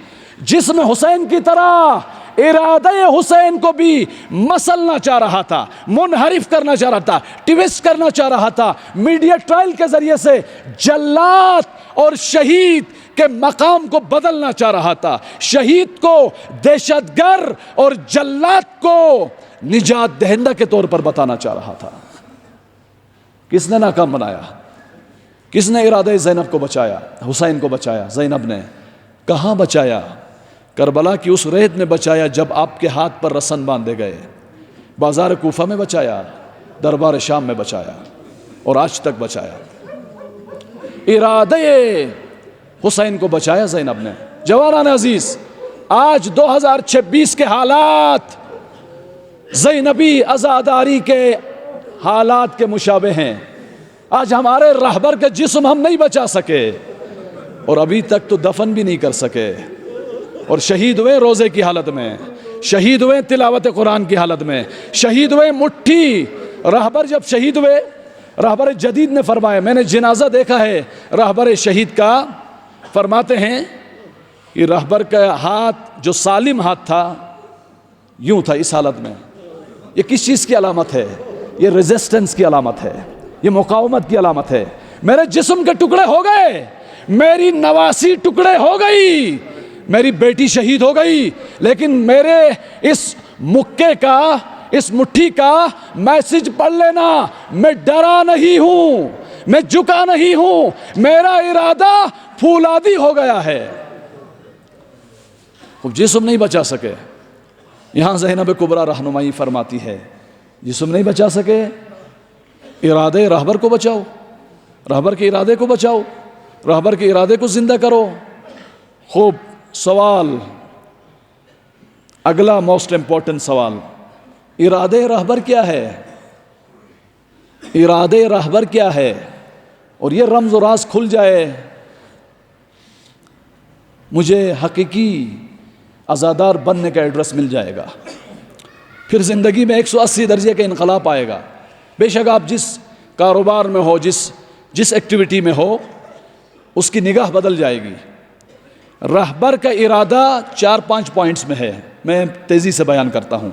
A: جسم حسین کی طرح ارادہ حسین کو بھی مسلنا چاہ رہا تھا، منحرف کرنا چاہ رہا تھا، ٹویسٹ کرنا چاہ رہا تھا. میڈیا ٹرائل کے ذریعے سے جلاد اور شہید کے مقام کو بدلنا چاہ رہا تھا. شہید کو دہشت گرد اور جلاد کو نجات دہندہ کے طور پر بتانا چاہ رہا تھا. کس نے ناکام بنایا؟ کس نے ارادہ زینب کو بچایا؟ حسین کو بچایا. زینب نے کہاں بچایا؟ کربلا کی اس ریت میں بچایا جب آپ کے ہاتھ پر رسن باندھے گئے. بازار کوفہ میں بچایا، دربار شام میں بچایا، اور آج تک بچایا. ارادہ حسین کو بچایا زینب نے. جوانان عزیز، آج 2026 کے حالات زینبی عزاداری کے حالات کے مشابہ ہیں. آج ہمارے رہبر کے جسم ہم نہیں بچا سکے، اور ابھی تک تو دفن بھی نہیں کر سکے، اور شہید ہوئے روزے کی حالت میں، شہید ہوئے تلاوت قرآن کی حالت میں، شہید ہوئے مٹھی. رہبر جب شہید ہوئے، رہبر جدید نے فرمایا، میں نے جنازہ دیکھا ہے رہبر شہید کا، فرماتے ہیں کہ رہبر کا ہاتھ جو سالم ہاتھ تھا یوں تھا اس حالت میں. یہ کس چیز کی علامت ہے؟ یہ ریزسٹنس کی علامت ہے، یہ مقاومت کی علامت ہے. میرے جسم کے ٹکڑے ہو گئے، میری نواسی ٹکڑے ہو گئی، میری بیٹی شہید ہو گئی، لیکن میرے اس مکے کا، اس مٹھی کا میسج پڑھ لینا، میں ڈرا نہیں ہوں، میں جھکا نہیں ہوں، میرا ارادہ پھولادی ہو گیا ہے. جسم نہیں بچا سکے. یہاں زینب کبریٰ رہنمائی فرماتی ہے، جسم نہیں بچا سکے، ارادے رہبر کو بچاؤ، رہبر کے ارادے کو بچاؤ، رہبر کے ارادے کو زندہ کرو. خوب سوال، اگلا موسٹ امپورٹنٹ سوال، ارادے رہبر کیا ہے؟ ارادے رہبر کیا ہے؟ اور یہ رمز و راز کھل جائے، مجھے حقیقی عزادار بننے کا ایڈریس مل جائے گا. پھر زندگی میں 180 درجے کا انقلاب آئے گا. بے شک آپ جس کاروبار میں ہو، جس ایکٹیویٹی میں ہو، اس کی نگاہ بدل جائے گی. رہبر کا ارادہ 4-5 پوائنٹس میں ہے، میں تیزی سے بیان کرتا ہوں.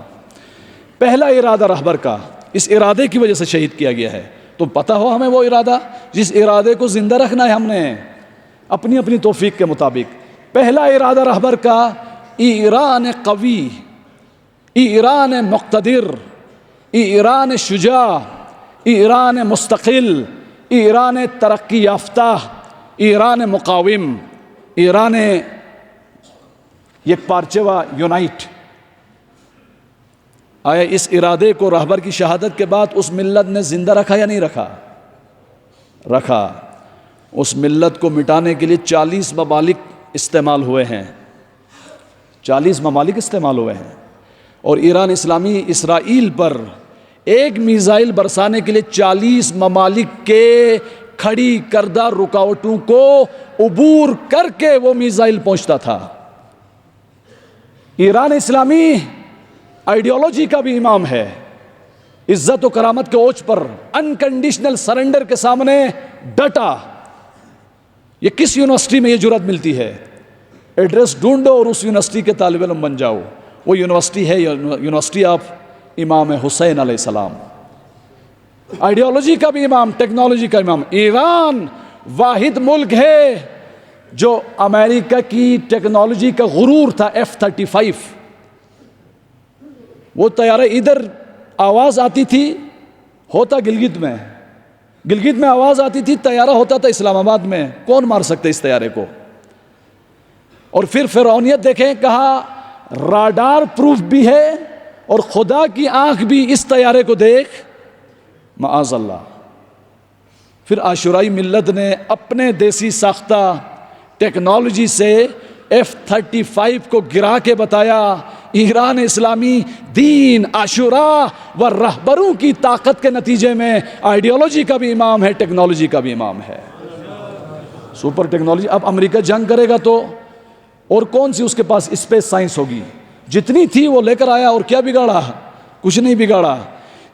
A: پہلا ارادہ رہبر کا، اس ارادے کی وجہ سے شہید کیا گیا ہے، تو پتہ ہو ہمیں وہ ارادہ، جس ارادے کو زندہ رکھنا ہے ہم نے اپنی اپنی توفیق کے مطابق. پہلا ارادہ رہبر کا ایران قوی، ایران مقتدر، ایران شجاع، ایران مستقل، ایران ترقی یافتہ، ایران مقاوم، ایران یک پارچہ و یونائٹ. آیا اس ارادے کو رہبر کی شہادت کے بعد اس ملت نے زندہ رکھا یا نہیں رکھا؟ رکھا. اس ملت کو مٹانے کے لیے 40 ممالک استعمال ہوئے ہیں، 40 ممالک استعمال ہوئے ہیں. اور ایران اسلامی اسرائیل پر ایک میزائل برسانے کے لیے 40 ممالک کے کھڑی کردہ رکاوٹوں کو عبور کر کے وہ میزائل پہنچتا تھا. ایران اسلامی آئیڈیالوجی کا بھی امام ہے. عزت و کرامت کے اوج پر انکنڈیشنل سرنڈر کے سامنے ڈٹا. یہ کس یونیورسٹی میں یہ جرات ملتی ہے؟ ایڈریس ڈھونڈو اور اس یونیورسٹی کے طالب علم بن جاؤ. وہ یونیورسٹی ہے یونیورسٹی آف امام حسین علیہ السلام. آئیڈیالوجی کا بھی امام، ٹیکنالوجی کا امام. ایران واحد ملک ہے جو امریکہ کی ٹیکنالوجی کا غرور تھا. F-35 وہ طیارہ ادھر آواز آتی تھی ہوتا گلگت میں، گلگت میں آواز آتی تھی طیارہ ہوتا تھا اسلام آباد میں. کون مار سکتے اس طیارے کو؟ اور پھر فرعونیت دیکھیں، کہا راڈار پروف بھی ہے اور خدا کی آنکھ بھی اس طیارے کو دیکھ معاذ اللہ. پھر عاشورائی ملت نے اپنے دیسی ساختہ ٹیکنالوجی سے F-35 کو گرا کے بتایا ایران اسلامی دین، عاشورا و رہبروں کی طاقت کے نتیجے میں آئیڈیالوجی کا بھی امام ہے، ٹیکنالوجی کا بھی امام ہے. Super technology. اب امریکہ جنگ کرے گا تو اور کون سی اس کے پاس اسپیس سائنس ہوگی؟ جتنی تھی وہ لے کر آیا، اور کیا بگاڑا؟ کچھ نہیں بگاڑا.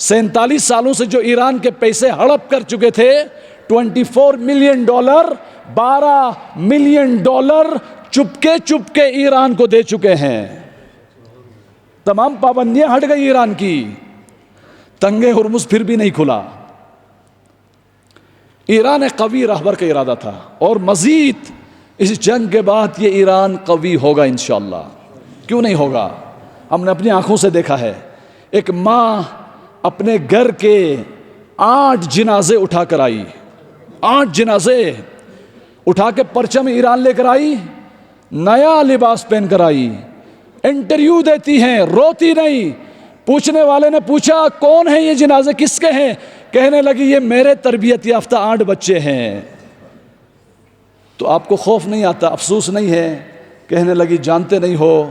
A: 47 سالوں سے جو ایران کے پیسے ہڑپ کر چکے تھے، $24 ملین، $12 ملین چپکے ایران کو دے چکے ہیں. تمام پابندیاں ہٹ گئی ایران کی. تنگے ہرمز پھر بھی نہیں کھلا. ایران ایک قوی رہبر کا ارادہ تھا، اور مزید اس جنگ کے بعد یہ ایران قوی ہوگا انشاءاللہ. کیوں نہیں ہوگا؟ ہم نے اپنی آنکھوں سے دیکھا ہے. ایک ماں اپنے گھر کے 8 جنازے اٹھا کر آئی، 8 جنازے اٹھا کے پرچم ایران لے کر آئی، نیا لباس پہن کر آئی. انٹرویو دیتی ہیں، روتی نہیں. پوچھنے والے نے پوچھا کون ہیں یہ جنازے، کس کے ہیں؟ کہنے لگی یہ میرے تربیت یافتہ 8 بچے ہیں. تو آپ کو خوف نہیں آتا، افسوس نہیں ہے؟ کہنے لگی جانتے نہیں ہو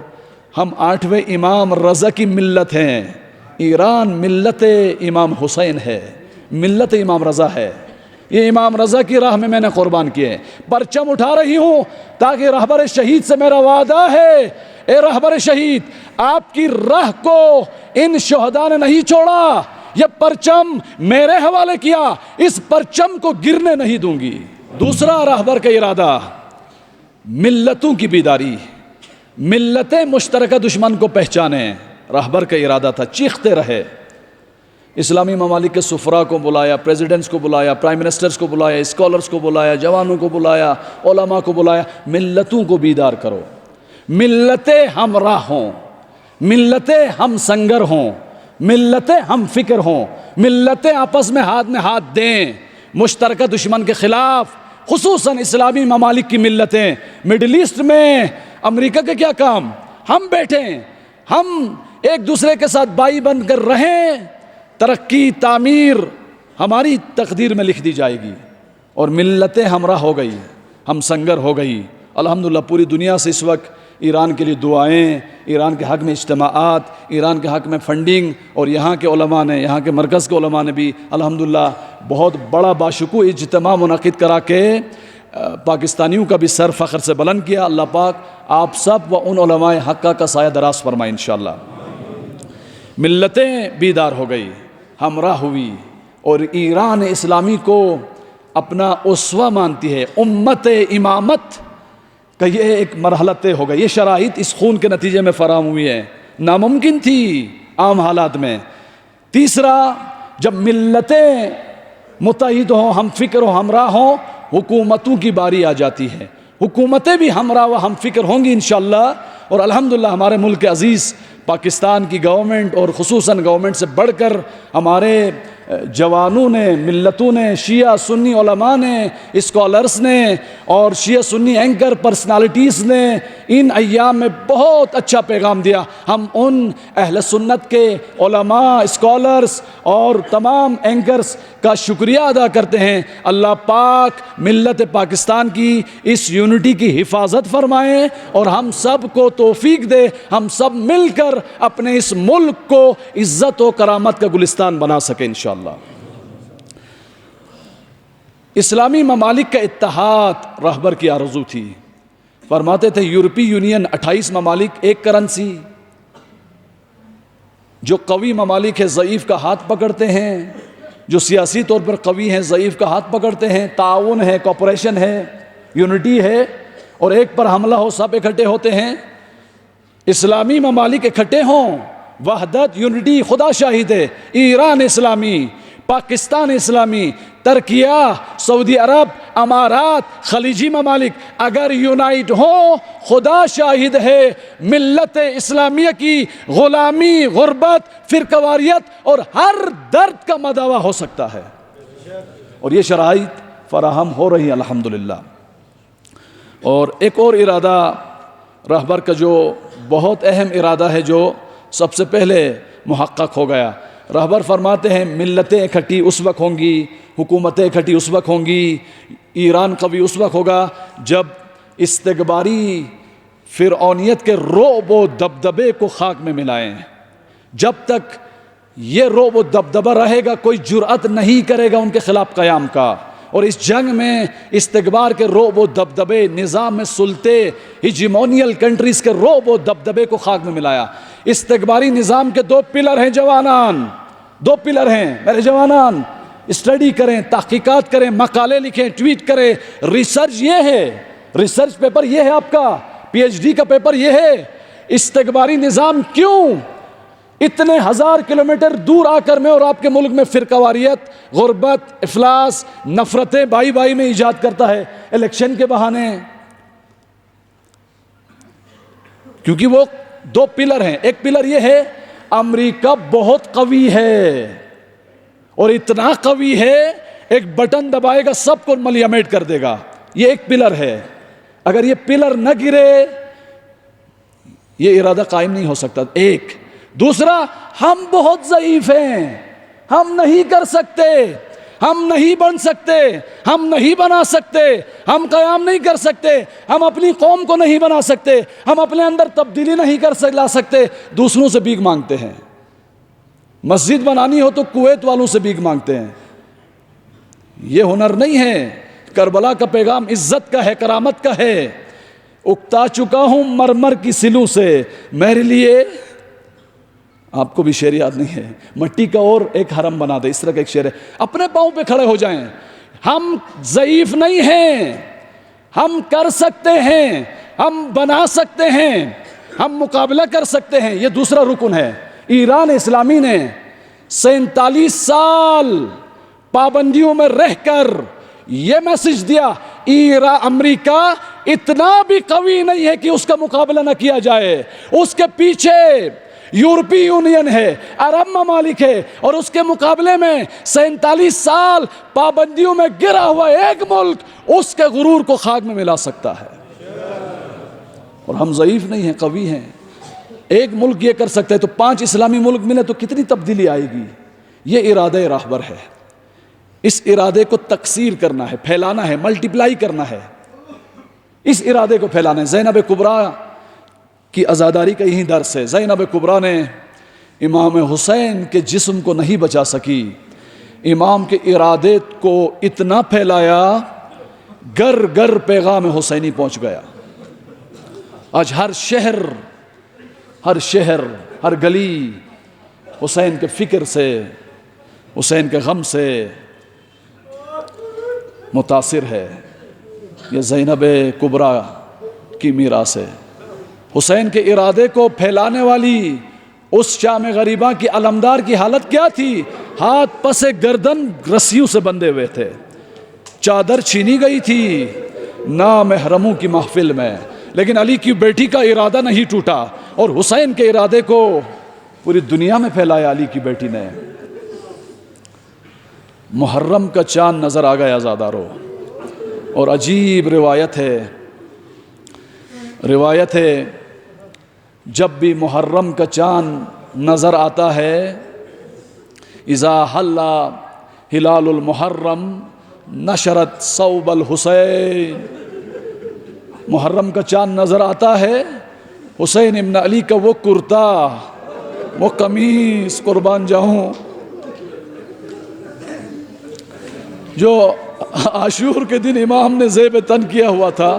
A: ہم 8ویں امام رضا کی ملت ہیں. ایران ملت امام حسین ہے، ملت امام رضا ہے. یہ امام رضا کی راہ میں نے قربان کیے. پرچم اٹھا رہی ہوں تاکہ رہبر شہید سے میرا وعدہ ہے، اے رہبر شہید، آپ کی راہ کو ان شہداء نے نہیں چھوڑا. یہ پرچم میرے حوالے کیا، اس پرچم کو گرنے نہیں دوں گی. دوسرا رہبر کا ارادہ ملتوں کی بیداری، ملتیں مشترکہ دشمن کو پہچانیں. رہبر کا ارادہ تھا، چیختے رہے. اسلامی ممالک کے سفراء کو بلایا، پریزیڈنٹس کو بلایا، پرائم منسٹرز کو بلایا، اسکالرز کو بلایا، جوانوں کو بلایا، علماء کو بلایا. ملتوں کو بیدار کرو، ملتیں ہمراہ ہوں، ملتیں ہم سنگر ہوں، ملتیں ہم فکر ہوں، ملتیں آپس میں ہاتھ دیں مشترکہ دشمن کے خلاف. خصوصاً اسلامی ممالک کی ملتیں. مڈل ایسٹ میں امریکہ کے کیا کام؟ ہم بیٹھیں، ہم ایک دوسرے کے ساتھ بائی بن کر رہیں. ترقی، تعمیر ہماری تقدیر میں لکھ دی جائے گی. اور ملتیں ہمراہ ہو گئی، ہم سنگر ہو گئی. الحمدللہ پوری دنیا سے اس وقت ایران کے لیے دعائیں، ایران کے حق میں اجتماعات، ایران کے حق میں فنڈنگ، اور یہاں کے علماء نے، یہاں کے مرکز کے علماء نے بھی الحمدللہ بہت بڑا باشکوہ اجتماع منعقد کرا کے پاکستانیوں کا بھی سر فخر سے بلند کیا. اللہ پاک آپ سب و ان علماء حقہ کا سایہ دراز فرمائے انشاءاللہ. ملتیں بیدار ہو گئی، ہمراہ ہوئی، اور ایران اسلامی کو اپنا اسوہ مانتی ہے. امت امامت کہ یہ ایک مرحلہ طے ہو گئی. یہ شرائط اس خون کے نتیجے میں فراہم ہوئی ہے، ناممکن تھی عام حالات میں. تیسرا، جب ملتیں متحد ہوں، ہم فکر ہوں، ہمراہ ہوں، حکومتوں کی باری آ جاتی ہے. حکومتیں بھی ہمراہ و ہم فکر ہوں گی انشاءاللہ. اور الحمدللہ ہمارے ملک عزیز پاکستان کی گورنمنٹ، اور خصوصاً گورنمنٹ سے بڑھ کر ہمارے جوانوں نے، ملتوں نے، شیعہ سنی علماء نے، اسکالرز نے، اور شیعہ سنی اینکر پرسنالٹیز نے ان ایام میں بہت اچھا پیغام دیا. ہم ان اہل سنت کے علماء، اسکالرز اور تمام اینکرز کا شکریہ ادا کرتے ہیں. اللہ پاک ملت پاکستان کی اس یونٹی کی حفاظت فرمائیں، اور ہم سب کو توفیق دے، ہم سب مل کر اپنے اس ملک کو عزت و کرامت کا گلستان بنا سکیں انشاءاللہ. اسلامی ممالک کا اتحاد رہبر کی آرزو تھی. فرماتے تھے یورپی یونین 28 ممالک، ایک کرنسی. جو قوی ممالک ہے ضعیف کا ہاتھ پکڑتے ہیں، جو سیاسی طور پر قوی ہیں ضعیف کا ہاتھ پکڑتے ہیں. تعاون ہے، کوپریشن ہے، یونٹی ہے، اور ایک پر حملہ ہو سب اکٹھے ہوتے ہیں. اسلامی ممالک اکٹھے ہوں، وحدت، یونٹی، خدا شاہد ہے. ایران اسلامی، پاکستان اسلامی، ترکیہ، سعودی عرب، امارات، خلیجی ممالک اگر یونائٹ ہوں، خدا شاہد ہے ملت اسلامیہ کی غلامی، غربت، فرقواریت اور ہر درد کا مداوع ہو سکتا ہے. اور یہ شرائط فراہم ہو رہی الحمدللہ. اور ایک اور ارادہ رہبر کا جو بہت اہم ارادہ ہے جو سب سے پہلے محقق ہو گیا. رہبر فرماتے ہیں ملتیں اکٹھی اس وقت ہوں گی، حکومتیں اکٹھی اس وقت ہوں گی، ایران قوی اس وقت ہوگا جب استکباری فرعونیت کے رعب و دبدبے کو خاک میں ملائیں. جب تک یہ رعب و دبدبہ رہے گا کوئی جرأت نہیں کرے گا ان کے خلاف قیام کا. اور اس جنگ میں استکبار کے رعب و دبدبے، نظام میں سلطے، ہیجیمونیل کنٹریز کے رعب و دبدبے کو خاک میں ملایا. استکباری نظام کے 2 پلر ہیں جوانان، 2 پلر ہیں میرے جوانان. اسٹڈی کریں، تحقیقات کریں، مقالے لکھیں، ٹویٹ کریں. ریسرچ یہ ہے، ریسرچ پیپر یہ ہے آپ کا، پی ایچ ڈی کا پیپر یہ ہے. استکباری نظام کیوں اتنے 1000 کلومیٹر دور آ کر میں اور آپ کے ملک میں فرقہ واریت، غربت، افلاس، نفرتیں بھائی بھائی میں ایجاد کرتا ہے الیکشن کے بہانے؟ کیونکہ وہ 2 پلر ہیں. ایک پلر یہ ہے امریکہ بہت قوی ہے اور اتنا قوی ہے ایک بٹن دبائے گا سب کو ملیمیٹ کر دے گا. یہ ایک پلر ہے. اگر یہ پلر نہ گرے یہ ارادہ قائم نہیں ہو سکتا. ایک دوسرا، ہم بہت ضعیف ہیں، ہم نہیں کر سکتے، ہم نہیں بن سکتے، ہم نہیں بنا سکتے، ہم قیام نہیں کر سکتے، ہم اپنی قوم کو نہیں بنا سکتے، ہم اپنے اندر تبدیلی نہیں لا سکتے. دوسروں سے بھیک مانگتے ہیں. مسجد بنانی ہو تو کویت والوں سے بھیک مانگتے ہیں. یہ ہنر نہیں ہے. کربلا کا پیغام عزت کا ہے، کرامت کا ہے. اکتا چکا ہوں مرمر کی سلوں سے، میرے لیے آپ کو بھی شعر یاد نہیں ہے، مٹی کا اور ایک حرم بنا دے، اس طرح کا ایک شعر ہے. اپنے پاؤں پہ کھڑے ہو جائیں. ہم ضعیف نہیں ہیں، ہم کر سکتے ہیں، ہم بنا سکتے ہیں، ہم مقابلہ کر سکتے ہیں. یہ دوسرا رکن ہے. ایران اسلامی نے 47 سال پابندیوں میں رہ کر یہ میسج دیا، امریکہ اتنا بھی قوی نہیں ہے کہ اس کا مقابلہ نہ کیا جائے. اس کے پیچھے یورپی یونین ہے، عرب ممالک ہے، اور اس کے مقابلے میں 47 سال پابندیوں میں گرا ہوا ایک ملک اس کے غرور کو خاک میں ملا سکتا ہے. اور ہم ضعیف نہیں ہیں، قوی ہیں. ایک ملک یہ کر سکتا ہے تو 5 اسلامی ملک ملے تو کتنی تبدیلی آئے گی. یہ ارادہ راہبر ہے. اس ارادے کو تکثیر کرنا ہے، پھیلانا ہے، ملٹیپلائی کرنا ہے. اس ارادے کو پھیلانا ہے. زینب کبریٰ کی عزاداری کا یہی درس ہے. زینب کبریٰ نے امام حسین کے جسم کو نہیں بچا سکی، امام کے ارادے کو اتنا پھیلایا گر گر پیغام حسینی پہنچ گیا. آج ہر شہر ہر گلی حسین کے فکر سے، حسین کے غم سے متاثر ہے. یہ زینب کبریٰ کی میراث ہے. حسین کے ارادے کو پھیلانے والی اس شام غریباں کی علمدار کی حالت کیا تھی؟ ہاتھ پس گردن رسیوں سے بندھے ہوئے تھے، چادر چھینی گئی تھی نامحرموں کی محفل میں، لیکن علی کی بیٹی کا ارادہ نہیں ٹوٹا اور حسین کے ارادے کو پوری دنیا میں پھیلایا علی کی بیٹی نے. محرم کا چاند نظر آ گیا زادارو، اور عجیب روایت ہے جب بھی محرم کا چاند نظر آتا ہے، اذا حل ہلال المحرم نشرت ثوب الحسین. محرم کا چاند نظر آتا ہے، حسین ابن علی کا وہ کرتا، وہ قمیص، قربان جاؤں، جو عاشور کے دن امام نے زیب تن کیا ہوا تھا،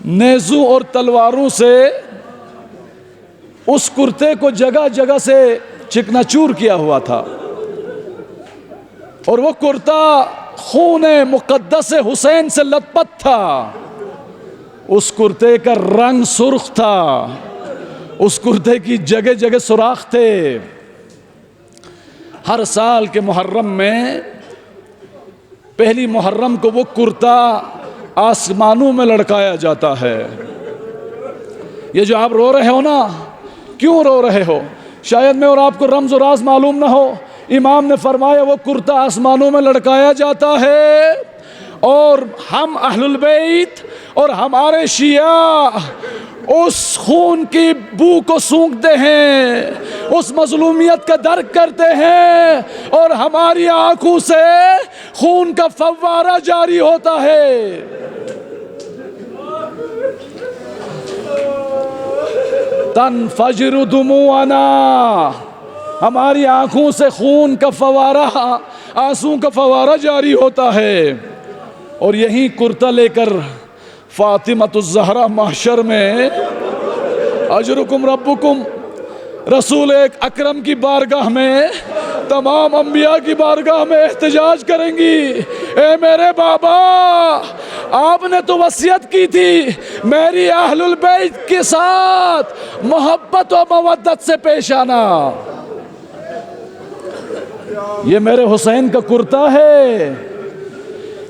A: نیزوں اور تلواروں سے اس کرتے کو جگہ جگہ سے چکنا چور کیا ہوا تھا، اور وہ کرتا خون مقدس حسین سے لت پت تھا. اس کرتے کا رنگ سرخ تھا، اس کرتے کی جگہ جگہ سوراخ تھے. ہر سال کے محرم میں پہلی محرم کو وہ کرتا آسمانوں میں لڑکایا جاتا ہے. یہ جو آپ رو رہے ہو نا، کیوں رو رہے ہو؟ شاید میں اور آپ کو رمز و راز معلوم نہ ہو. امام نے فرمایا وہ کرتا آسمانوں میں لڑکایا جاتا ہے، اور ہم اہل البیت اور ہمارے شیعہ اس خون کی بو کو سونگھتے ہیں، اس مظلومیت کا درک کرتے ہیں، اور ہماری آنکھوں سے خون کا فوارہ جاری ہوتا ہے۔ تنفجر دموعنا، ہماری آنکھوں سے خون کا فوارہ، آنسوں کا فوارہ جاری ہوتا ہے، اور یہی کرتا لے کر فاطمۃ الزہرا محشر میں اجرکم ربکم رسول اکرم کی بارگاہ میں، تمام انبیاء کی بارگاہ میں احتجاج کریں گی، اے میرے بابا، آپ نے تو وصیت کی تھی میری اہل البیت کے ساتھ محبت و مودت سے پیش آنا، یہ میرے حسین کا کرتا ہے،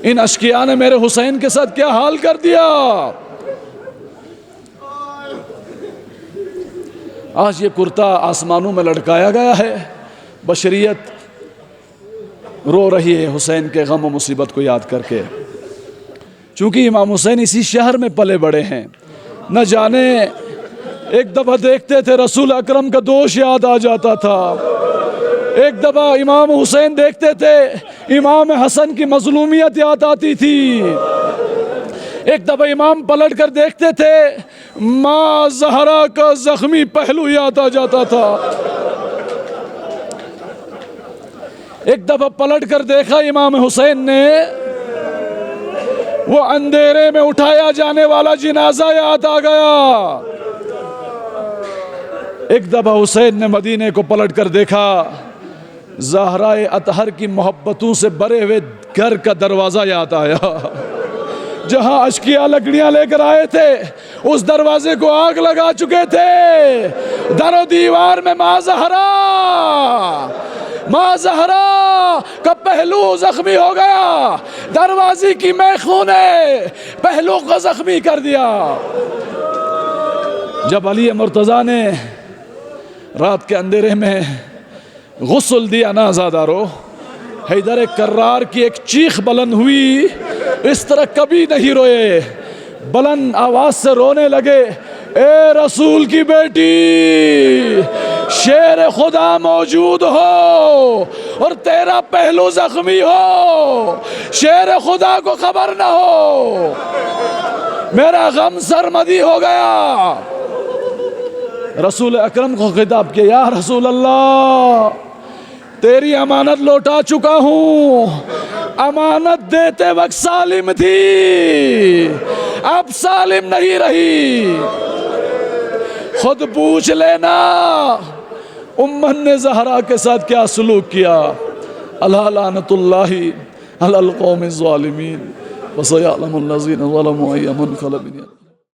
A: ان اشقیاء نے میرے حسین کے ساتھ کیا حال کر دیا۔ آج یہ کرتا آسمانوں میں لٹکایا گیا ہے، بشریت رو رہی ہے حسین کے غم و مصیبت کو یاد کر کے، چونکہ امام حسین اسی شہر میں پلے بڑے ہیں، نہ جانے ایک دفعہ دیکھتے تھے رسول اکرم کا دوش یاد آ جاتا تھا، ایک دفعہ امام حسین دیکھتے تھے امام حسن کی مظلومیت یاد آتی تھی، ایک دفعہ امام پلٹ کر دیکھتے تھے ماں زہرا کا زخمی پہلو یاد آ جاتا تھا، ایک دفعہ پلٹ کر دیکھا امام حسین نے وہ اندھیرے میں اٹھایا جانے والا جنازہ یاد آ گیا، ایک دفعہ حسین نے مدینے کو پلٹ کر دیکھا، زہرا اطہر کی محبتوں سے بھرے ہوئے گھر کا دروازہ یاد آیا، جہاں اشقیاء لکڑیاں لے کر آئے تھے اس دروازے کو آگ لگا چکے تھے، در و دیوار میں ماں زہرا کا پہلو زخمی ہو گیا، دروازے کی میخوں نے پہلو کو زخمی کر دیا۔ جب علی مرتضیٰ نے رات کے اندھیرے میں غسل دیا نا زادارو، حیدر کرار کی ایک چیخ بلند ہوئی، اس طرح کبھی نہیں روئے، بلند آواز سے رونے لگے، اے رسول کی بیٹی، شیر خدا موجود ہو اور تیرا پہلو زخمی ہو، شیر خدا کو خبر نہ ہو، میرا غم سرمدی ہو گیا۔ رسول اکرم کو خطاب کیا، یا رسول اللہ، تیری امانت لوٹا چکا ہوں، امانت دیتے وقت سالم تھی، اب سالم نہیں رہی، خود پوچھ لینا امن نے زہرا کے ساتھ کیا سلوک کیا۔ الا لعنت اللہ علی القوم الظالمین وسیعلم الذین ظلموا ای منقلب۔